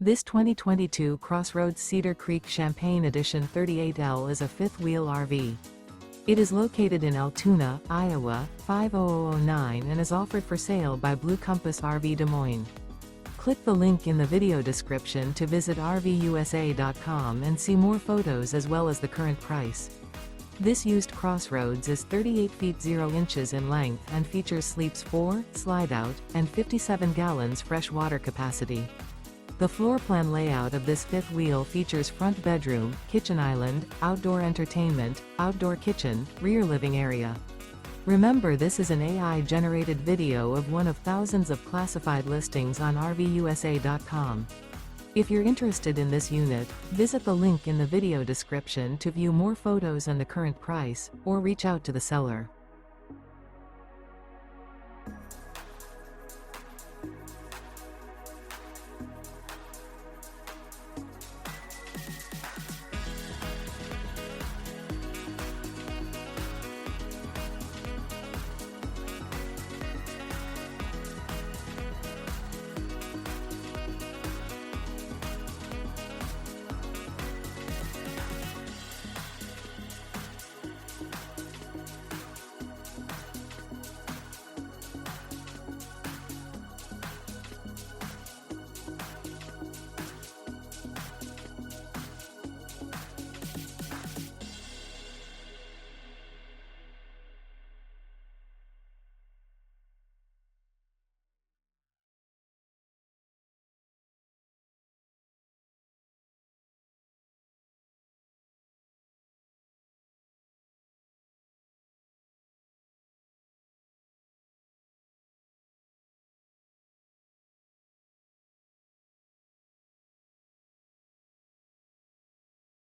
This 2022 Crossroads Cedar Creek Champaign Edition 38L is a fifth-wheel RV. It is located in Altoona, Iowa, 50009 and is offered for sale by Blue Compass RV Des Moines. Click the link in the video description to visit RVUSA.com and see more photos as well as the current price. This used Crossroads is 38 feet 0 inches in length and features sleeps 4, slide-out, and 57 gallons fresh water capacity. The floor plan layout of this fifth wheel features front bedroom, kitchen island, outdoor entertainment, outdoor kitchen, rear living area. Remember, this is an AI-generated video of one of thousands of classified listings on RVUSA.com. If you're interested in this unit, visit the link in the video description to view more photos and the current price, or reach out to the seller.